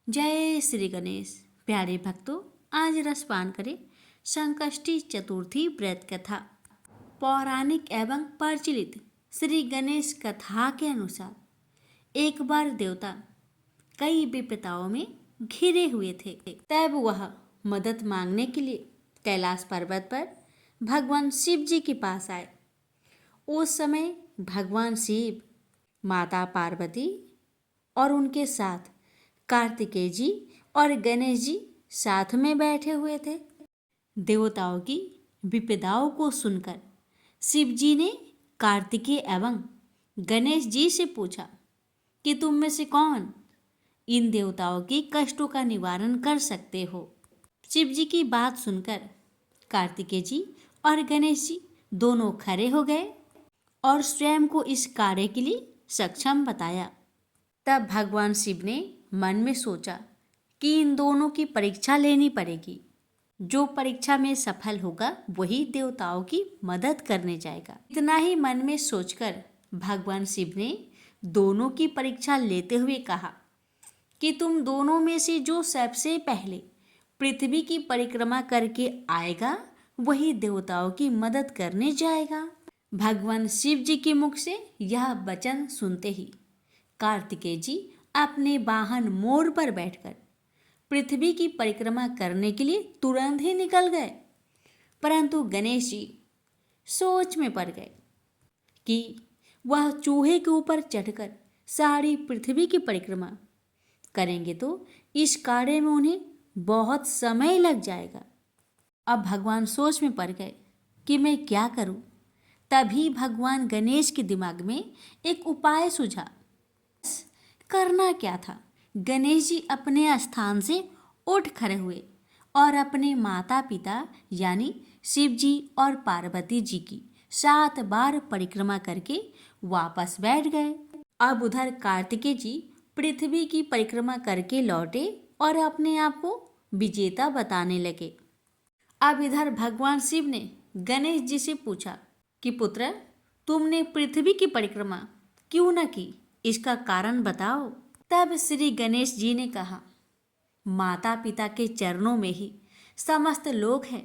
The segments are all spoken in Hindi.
जय श्री गणेश। प्यारे भक्तों, आज रसपान करें संकष्टी चतुर्थी व्रत कथा। पौराणिक एवं प्रचलित श्री गणेश कथा के अनुसार एक बार देवता कई विपदाओं में घिरे हुए थे। तब वह मदद मांगने के लिए कैलाश पर्वत पर भगवान शिव जी के पास आए। उस समय भगवान शिव, माता पार्वती और उनके साथ कार्तिकेय जी और गणेश जी साथ में बैठे हुए थे। देवताओं की विपदाओं को सुनकर शिव जी ने कार्तिकेय एवं गणेश जी से पूछा कि तुम में से कौन इन देवताओं की कष्टों का निवारण कर सकते हो। शिव जी की बात सुनकर कार्तिकेय जी और गणेश जी दोनों खड़े हो गए और स्वयं को इस कार्य के लिए सक्षम बताया। तब भगवान शिव ने मन में सोचा कि इन दोनों की परीक्षा लेनी पड़ेगी। जो परीक्षा में सफल होगा वही देवताओं की मदद करने जाएगा। इतना ही मन में सोचकर भगवान शिव ने दोनों की परीक्षा लेते हुए कहा कि तुम दोनों में से जो सबसे पहले पृथ्वी की परिक्रमा करके आएगा वही देवताओं की मदद करने जाएगा। भगवान शिव जी के मुख से यह वचन सुनते ही कार्तिकेय जी अपने वाहन मोर पर बैठकर पृथ्वी की परिक्रमा करने के लिए तुरंत ही निकल गए। परंतु गणेश जी सोच में पड़ गए कि वह चूहे के ऊपर चढ़कर सारी पृथ्वी की परिक्रमा करेंगे तो इस कार्य में उन्हें बहुत समय लग जाएगा। अब भगवान सोच में पड़ गए कि मैं क्या करूं। तभी भगवान गणेश के दिमाग में एक उपाय सूझा। करना क्या था, गणेश जी अपने स्थान से उठ खड़े हुए और अपने माता पिता यानी शिव जी और पार्वती जी की 7 बार परिक्रमा करके वापस बैठ गए। अब उधर कार्तिकेय जी पृथ्वी की परिक्रमा करके लौटे और अपने आप को विजेता बताने लगे। अब इधर भगवान शिव ने गणेश जी से पूछा कि पुत्र, तुमने पृथ्वी की परिक्रमा क्यों न की, इसका कारण बताओ। तब श्री गणेश जी ने कहा, माता पिता के चरणों में ही समस्त लोक है।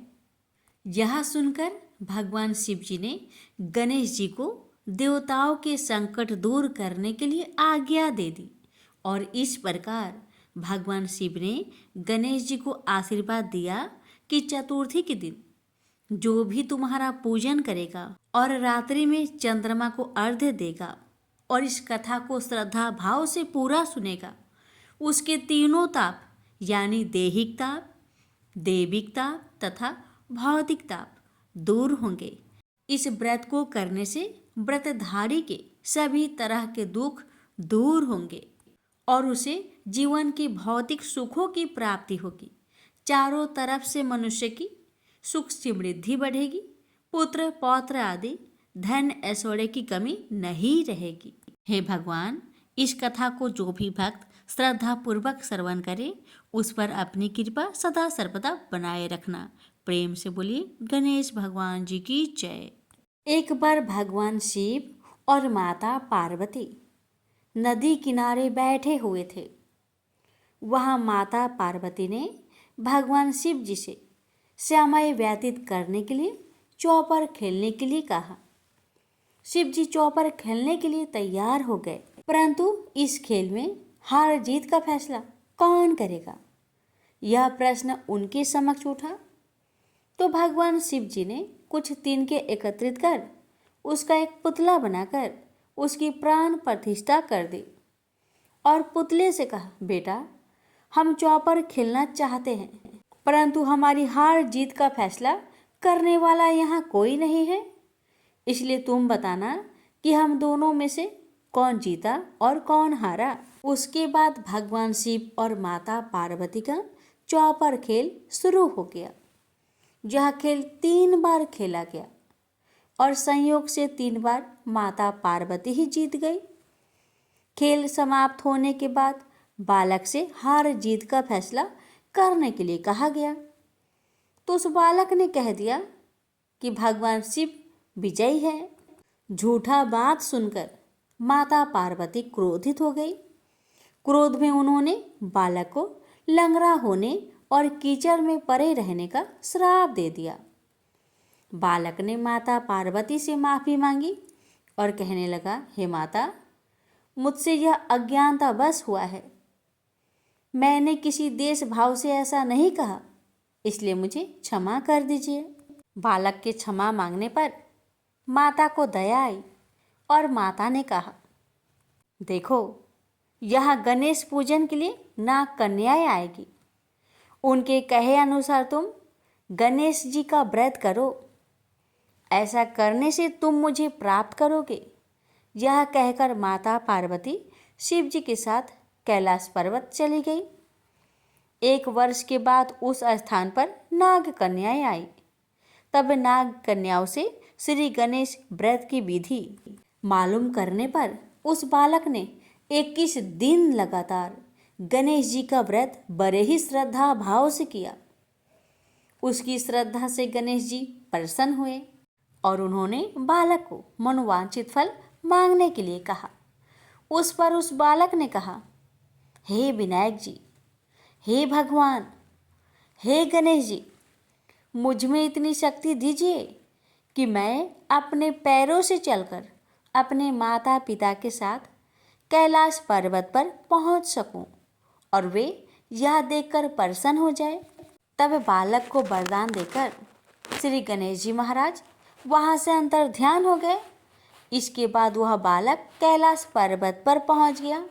यह सुनकर भगवान शिव जी ने गणेश जी को देवताओं के संकट दूर करने के लिए आज्ञा दे दी और इस प्रकार भगवान शिव ने गणेश जी को आशीर्वाद दिया कि चतुर्थी के दिन जो भी तुम्हारा पूजन करेगा और रात्रि में चंद्रमा को अर्घ्य देगा और इस कथा को श्रद्धा भाव से पूरा सुनेगा, उसके तीनों ताप यानी दैहिक ताप, दैविक ताप तथा भौतिक ताप दूर होंगे। इस व्रत को करने से व्रतधारी के सभी तरह के दुख दूर होंगे और उसे जीवन के भौतिक सुखों की प्राप्ति होगी। चारों तरफ से मनुष्य की सुख समृद्धि बढ़ेगी, पुत्र पौत्र आदि धन ऐश्वर्य की कमी नहीं रहेगी। हे भगवान, इस कथा को जो भी भक्त श्रद्धा पूर्वक श्रवण करे उस पर अपनी कृपा सदा सर्वदा बनाए रखना। प्रेम से बोलिए गणेश भगवान जी की जय। एक बार भगवान शिव और माता पार्वती नदी किनारे बैठे हुए थे। वहाँ माता पार्वती ने भगवान शिव जी से समय व्यतीत करने के लिए चौपर खेलने के लिए कहा। शिव जी चौपर खेलने के लिए तैयार हो गए, परंतु इस खेल में हार जीत का फैसला कौन करेगा, यह प्रश्न उनके समक्ष उठा। तो भगवान शिव जी ने कुछ तिनके एकत्रित कर उसका एक पुतला बनाकर उसकी प्राण प्रतिष्ठा कर दी और पुतले से कहा, बेटा, हम चौपर खेलना चाहते हैं, परंतु हमारी हार जीत का फैसला करने वाला यहाँ कोई नहीं है, इसलिए तुम बताना कि हम दोनों में से कौन जीता और कौन हारा। उसके बाद भगवान शिव और माता पार्वती का चौपर खेल शुरू हो गया। यह खेल 3 बार खेला गया और संयोग से 3 बार माता पार्वती ही जीत गई। खेल समाप्त होने के बाद बालक से हार जीत का फैसला करने के लिए कहा गया, तो उस बालक ने कह दिया कि भगवान शिव विजयी है। झूठा बात सुनकर माता पार्वती क्रोधित हो गई। क्रोध में उन्होंने बालक को लंगड़ा होने और कीचड़ में पड़े रहने का श्राप दे दिया। बालक ने माता पार्वती से माफी मांगी और कहने लगा, हे माता, मुझसे यह अज्ञानतावश हुआ है। मैंने किसी देश भाव से ऐसा नहीं कहा, इसलिए मुझे क्षमा कर दीजिए। बालक के क्षमा मांगने पर माता को दया आई और माता ने कहा, देखो, यहाँ गणेश पूजन के लिए नाग कन्याएं आएगी। उनके कहे अनुसार तुम गणेश जी का व्रत करो। ऐसा करने से तुम मुझे प्राप्त करोगे। यह कहकर माता पार्वती शिव जी के साथ कैलाश पर्वत चली गई। 1 वर्ष के बाद उस स्थान पर नाग कन्याएं आई। तब नाग कन्याओं से श्री गणेश व्रत की विधि मालूम करने पर उस बालक ने 21 दिन लगातार गणेश जी का व्रत बड़े ही श्रद्धा भाव से किया। उसकी श्रद्धा से गणेश जी प्रसन्न हुए और उन्होंने बालक को मनोवांछित फल मांगने के लिए कहा। उस पर उस बालक ने कहा, हे विनायक जी, हे भगवान, हे गणेश जी, मुझ में इतनी शक्ति दीजिए कि मैं अपने पैरों से चलकर अपने माता पिता के साथ कैलाश पर्वत पर पहुंच सकूं और वे यह देखकर प्रसन्न हो जाए। तब बालक को वरदान देकर श्री गणेश जी महाराज वहां से अंतर ध्यान हो गए। इसके बाद वह बालक कैलाश पर्वत पर पहुंच गया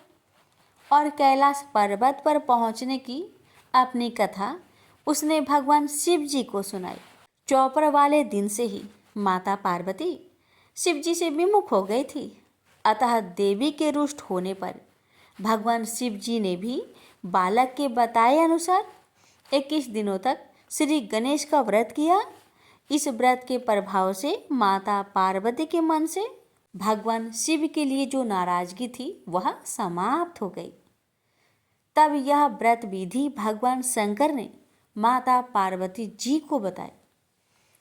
और कैलाश पर्वत पर पहुंचने की अपनी कथा उसने भगवान शिव जी को सुनाई। चौपर वाले दिन से ही माता पार्वती शिव जी से विमुख हो गई थी। अतः देवी के रुष्ट होने पर भगवान शिव जी ने भी बालक के बताए अनुसार 21 दिनों तक श्री गणेश का व्रत किया। इस व्रत के प्रभाव से माता पार्वती के मन से भगवान शिव के लिए जो नाराजगी थी वह समाप्त हो गई। तब यह व्रत विधि भगवान शंकर ने माता पार्वती जी को बताई।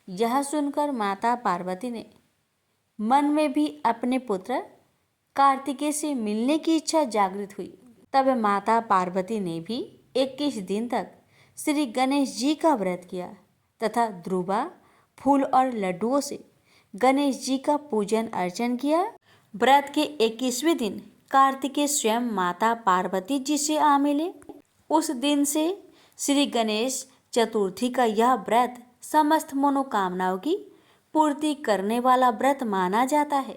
यह सुनकर माता पार्वती ने मन में भी अपने पुत्र कार्तिकेय से मिलने की इच्छा जागृत हुई। तब माता पार्वती ने भी 21 दिन तक श्री गणेश जी का व्रत किया तथा ध्रुवा, फूल और लड्डुओं से गणेश जी का पूजन अर्चन किया। व्रत के 21वें दिन कार्तिकेय स्वयं माता पार्वती जी से आ मिले। उस दिन से श्री गणेश चतुर्थी का यह व्रत समस्त मनोकामनाओं की पूर्ति करने वाला व्रत माना जाता है।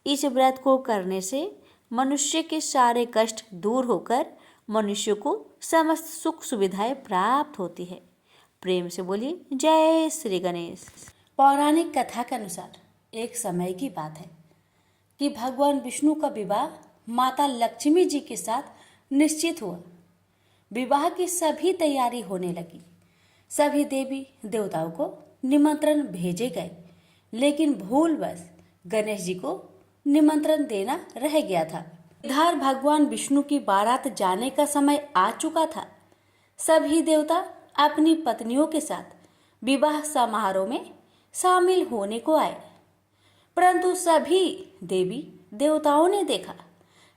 इस व्रत को करने से मनुष्य के सारे कष्ट दूर होकर मनुष्य को समस्त सुख सुविधाएं प्राप्त होती है। प्रेम से बोलिए जय श्री गणेश। पौराणिक कथा के अनुसार एक समय की बात है कि भगवान विष्णु का विवाह माता लक्ष्मी जी के साथ निश्चित हुआ। विवाह की सभी तैयारी होने लगी। सभी देवी देवताओं को निमंत्रण भेजे गए, लेकिन भूलवश गणेश जी को निमंत्रण देना रह गया था। इधर भगवान विष्णु की बारात जाने का समय आ चुका था। सभी देवता अपनी पत्नियों के साथ विवाह समारोह में शामिल होने को आए, परंतु सभी देवी देवताओं ने देखा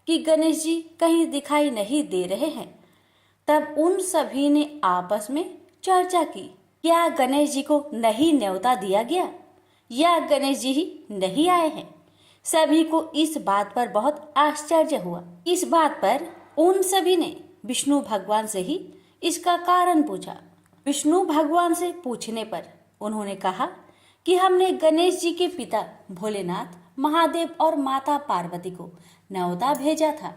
कि गणेश जी कहीं दिखाई नहीं दे रहे हैं। तब उन सभी ने आपस में चर्चा की, क्या गणेश जी को नहीं न्योता दिया गया या गणेश जी ही नहीं आए हैं। सभी को इस बात पर बहुत आश्चर्य हुआ। इस बात पर उन सभी ने विष्णु भगवान से ही इसका कारण पूछा। विष्णु भगवान से पूछने पर उन्होंने कहा कि हमने गणेश जी के पिता भोलेनाथ, महादेव और माता पार्वती को न्योता भेजा था।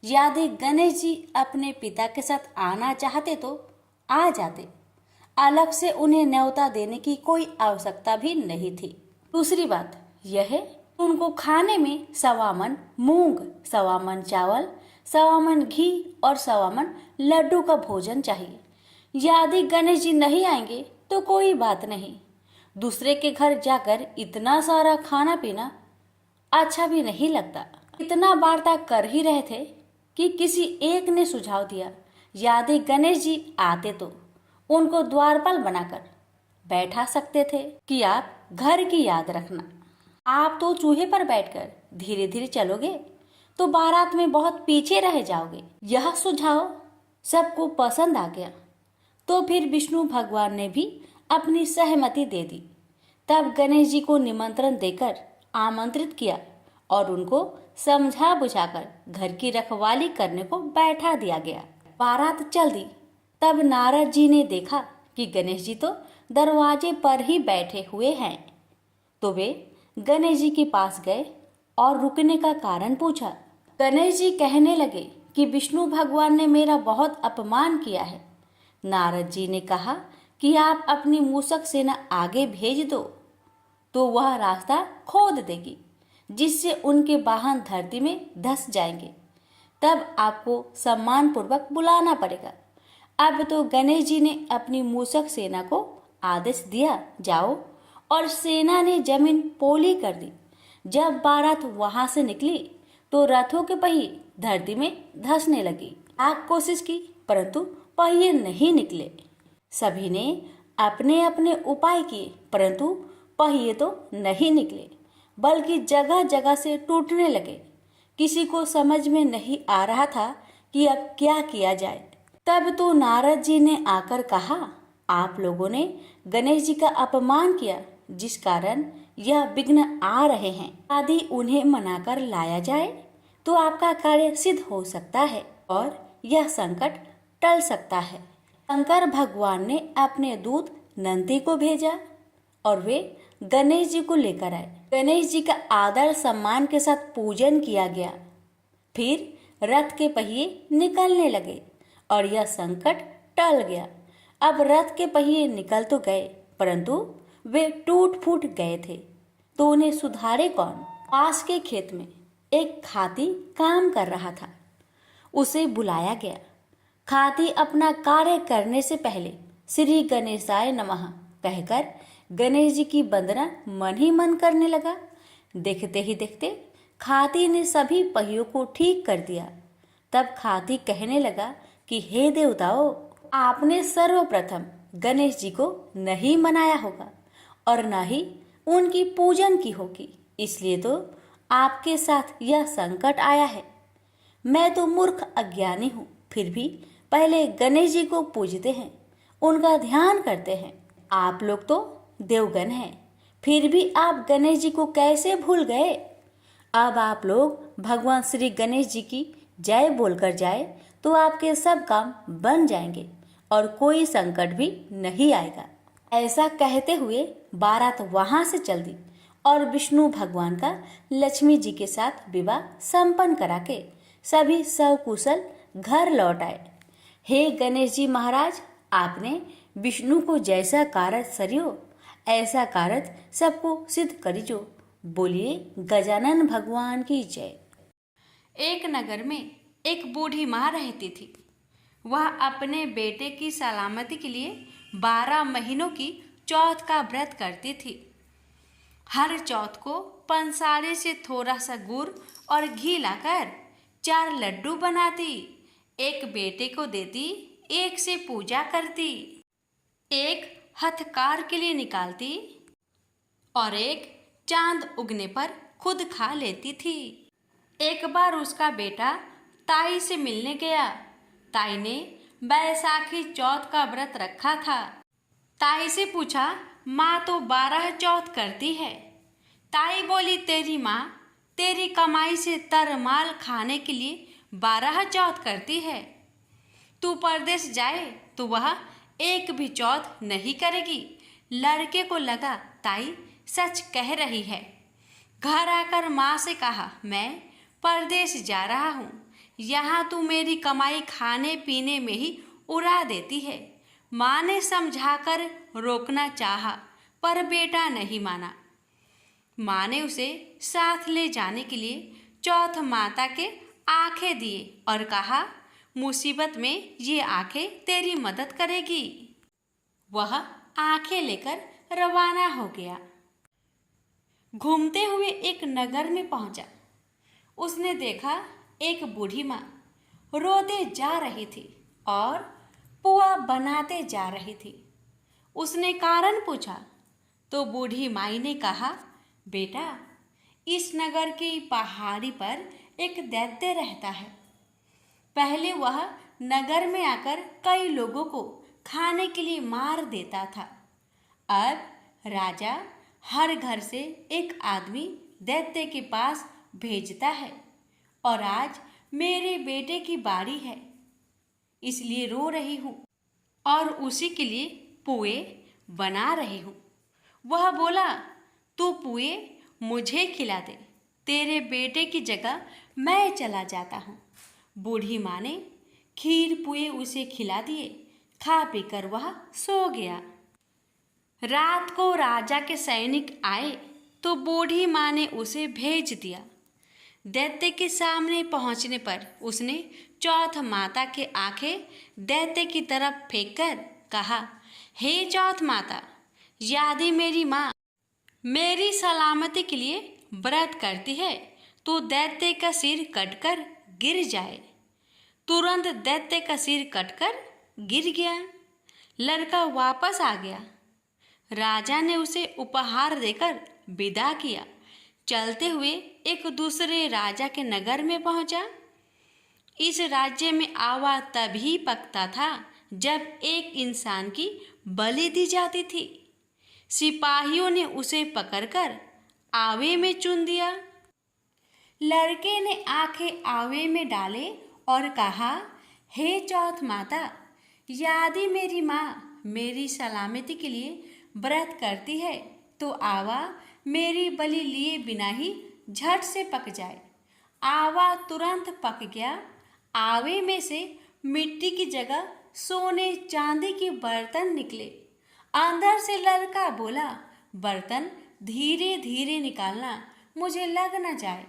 यदि गणेश जी अपने पिता के साथ आना चाहते तो आ जाते, अलग से उन्हें न्योता देने की कोई आवश्यकता भी नहीं थी। दूसरी बात यह है, उनको खाने में 1.25 मन मूंग, 1.25 मन चावल, 1.25 मन घी और 1.25 मन लड्डू का भोजन चाहिए। यदि गणेश जी नहीं आएंगे तो कोई बात नहीं, दूसरे के घर जाकर इतना सारा खाना पीना अच्छा भी नहीं लगता। इतना वार्ता कर ही रहे थे कि किसी एक ने सुझाव दिया, यदि गणेश जी आते तो उनको द्वारपाल बनाकर बैठा सकते थे कि आप घर की याद रखना। आप तो चूहे पर बैठकर धीरे धीरे चलोगे तो बारात में बहुत पीछे रह जाओगे। यह सुझाव सबको पसंद आ गया। तो फिर विष्णु भगवान ने भी अपनी सहमति दे दी। तब गणेश जी को निमंत्रण देकर आमंत्रित किया और उनको समझा बुझाकर घर की रखवाली करने को बैठा दिया गया। बारात चल दी। तब नारद जी ने देखा कि गणेश जी तो दरवाजे पर ही बैठे हुए हैं। तो वे गणेश जी के पास गए और रुकने का कारण पूछा। गणेश जी कहने लगे कि विष्णु भगवान ने मेरा बहुत अपमान किया है। नारद जी ने कहा कि आप अपनी मूषक सेना आगे भेज दो तो वह रास्ता खोद देगी, जिससे उनके वाहन धरती में धंस जाएंगे। तब आपको सम्मानपूर्वक बुलाना पड़ेगा। अब तो गणेश जी ने अपनी मूषक सेना को आदेश दिया, जाओ, और सेना ने जमीन पोली कर दी। जब बारात वहां से निकली तो रथों के पहिए धरती में धंसने लगी। लाख कोशिश की परंतु पहिए नहीं निकले। सभी ने अपने अपने उपाय किए परंतु पहिए तो नहीं निकले, बल्कि जगह जगह से टूटने लगे। किसी को समझ में नहीं आ रहा था कि अब क्या किया जाए। तब तो नारद जी ने आकर कहा, आप लोगों ने गणेश जी का अपमान किया, जिस कारण यह विघ्न आ रहे हैं। यदि उन्हें मनाकर लाया जाए तो आपका कार्य सिद्ध हो सकता है और यह संकट टल सकता है। शंकर भगवान ने अपने दूत नंदी को भेजा और वे गणेश जी को लेकर आए। गणेश जी का आदर सम्मान के साथ पूजन किया गया। फिर रथ के पहिए निकलने लगे और यह संकट टल गया। अब रथ के पहिए निकल तो गए परंतु वे टूट फूट गए थे, तो उन्हें सुधारे कौन। पास के खेत में एक खाती काम कर रहा था। उसे बुलाया गया। खाती अपना कार्य करने से पहले श्री गणेशाय नमः कहकर गणेश जी की वंदना मन ही मन करने लगा। देखते ही देखते खाती ने सभी पहियों को ठीक कर दिया। तब खाती कहने लगा कि हे देवताओं, आपने सर्वप्रथम गणेश जी को नहीं मनाया होगा और न ही उनकी पूजन की होगी, इसलिए तो आपके साथ यह संकट आया है। मैं तो मूर्ख अज्ञानी हूँ, फिर भी पहले गणेश जी को पूजते हैं, उनका ध्यान करते हैं। आप लोग तो देवगण हैं, फिर भी आप गणेश जी को कैसे भूल गए। अब आप लोग भगवान श्री गणेश जी की जय बोलकर जाए तो आपके सब काम बन जाएंगे और कोई संकट भी नहीं आएगा। ऐसा कहते हुए बारात वहां से चल दी और विष्णु भगवान का लक्ष्मी जी के साथ विवाह संपन्न करा के सभी सकुशल घर लौट आए। हे गणेश जी महाराज, आपने विष्णु को जैसा कारज सरियो ऐसा कारज सबको सिद्ध करिजो। बोलिए गजानन भगवान की जय। एक नगर में एक बूढ़ी माँ रहती थी। वह अपने बेटे की सलामती के लिए 12 महीनों की चौथ का व्रत करती थी। हर चौथ को पंसारे से थोड़ा सा गुड़ और घी लाकर 4 लड्डू बनाती, एक बेटे को देती, एक से पूजा करती, एक हथकार के लिए निकालती और एक चांद उगने पर खुद खा लेती थी। एक बार उसका बेटा ताई से मिलने गया। ताई ने बैसाखी चौथ का व्रत रखा था। ताई से पूछा, माँ तो 12 चौथ करती है। ताई बोली, तेरी माँ तेरी कमाई से तरमाल खाने के लिए 12 चौथ करती है। तू परदेश जाए तो वह एक भी चौथ नहीं करेगी। लड़के को लगा ताई सच कह रही है। घर आकर माँ से कहा, मैं परदेश जा रहा हूँ, यहाँ तू मेरी कमाई खाने पीने में ही उड़ा देती है। माँ ने समझाकर रोकना चाहा पर बेटा नहीं माना। माँ ने उसे साथ ले जाने के लिए चौथ माता के आंखें दिए और कहा, मुसीबत में ये आंखें तेरी मदद करेगी। वह आंखें लेकर रवाना हो गया। घूमते हुए एक नगर में पहुंचा। उसने देखा एक बूढ़ी माँ रोते जा रही थी और पुआ बनाते जा रही थी। उसने कारण पूछा तो बूढ़ी माई ने कहा, बेटा, इस नगर की पहाड़ी पर एक दैत्य रहता है। पहले वह नगर में आकर कई लोगों को खाने के लिए मार देता था। अब राजा हर घर से एक आदमी दैत्य के पास भेजता है और आज मेरे बेटे की बारी है, इसलिए रो रही हूँ और उसी के लिए पुए बना रही हूँ। वह बोला, तू पुए मुझे खिला दे, तेरे बेटे की जगह मैं चला जाता हूँ। बूढ़ी माँ ने खीर पुए उसे खिला दिए। खा पीकर वह सो गया। रात को राजा के सैनिक आए तो बूढ़ी माँ ने उसे भेज दिया। दैत्य के सामने पहुंचने पर उसने चौथ माता के आंखें दैत्य की तरफ फेंककर कहा, हे चौथ माता, यदि मेरी माँ मेरी सलामती के लिए व्रत करती है तो दैत्य का सिर कटकर गिर जाए। तुरंत दैत्य का सिर कटकर गिर गया। लड़का वापस आ गया। राजा ने उसे उपहार देकर विदा किया। चलते हुए एक दूसरे राजा के नगर में पहुंचा। इस राज्य में आवा तभी पकता था जब एक इंसान की बलि दी जाती थी। सिपाहियों ने उसे पकड़कर आवे में चुन दिया। लड़के ने आंखें आवे में डाले और कहा, हे चौथ माता, यदि मेरी माँ मेरी सलामती के लिए व्रत करती है तो आवा मेरी बलि लिए बिना ही झट से पक जाए। आवा तुरंत पक गया। आवे में से मिट्टी की जगह सोने चांदी के बर्तन निकले। अंदर से लड़का बोला, बर्तन धीरे धीरे निकालना, मुझे लग न जाए।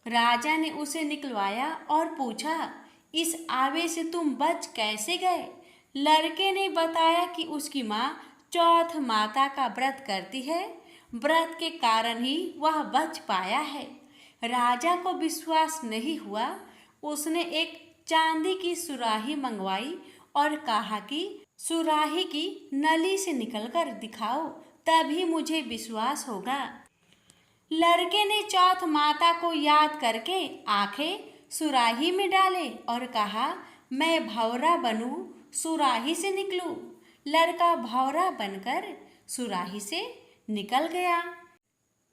राजा ने उसे निकलवाया और पूछा, इस आवे से तुम बच कैसे गए? लड़के ने बताया कि उसकी माँ चौथ माता का व्रत करती है, व्रत के कारण ही वह बच पाया है। राजा को विश्वास नहीं हुआ। उसने एक चांदी की सुराही मंगवाई और कहा कि सुराही की नली से निकलकर दिखाओ, तभी मुझे विश्वास होगा। लड़के ने चौथ माता को याद करके आंखें सुराही में डाले और कहा, मैं भौरा बनूं, सुराही से निकलूं। लड़का भौरा बनकर सुराही से निकल गया।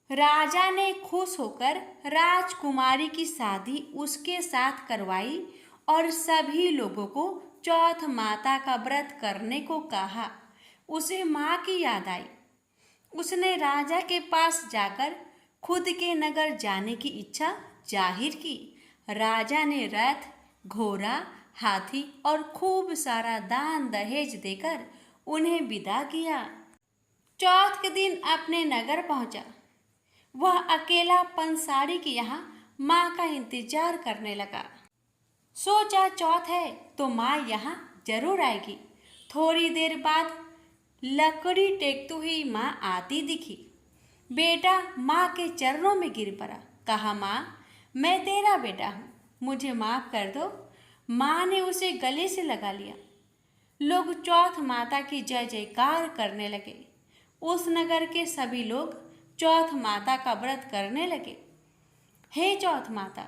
राजा ने खुश होकर राजकुमारी की शादी उसके साथ करवाई और सभी लोगों को चौथ माता का व्रत करने को कहा। उसे माँ की याद आई। उसने राजा के पास जाकर खुद के नगर जाने की इच्छा जाहिर की। राजा ने रथ, घोड़ा, हाथी और खूब सारा दान दहेज देकर उन्हें विदा किया। चौथ के दिन अपने नगर पहुंचा। वह अकेला पंसारी के यहाँ माँ का इंतजार करने लगा। सोचा चौथ है तो माँ यहाँ जरूर आएगी। थोड़ी देर बाद लकड़ी टेकती हुई माँ आती दिखी। बेटा माँ के चरणों में गिर पड़ा। कहा, माँ, मैं तेरा बेटा हूँ, मुझे माफ़ कर दो। माँ ने उसे गले से लगा लिया। लोग चौथ माता की जय जयकार करने लगे। उस नगर के सभी लोग चौथ माता का व्रत करने लगे। हे चौथ माता,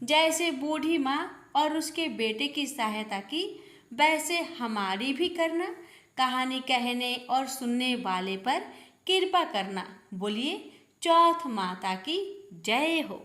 जैसे बूढ़ी माँ और उसके बेटे की सहायता की, वैसे हमारी भी करना। कहानी कहने और सुनने वाले पर कृपा करना। बोलिए चौथ माता की जय हो।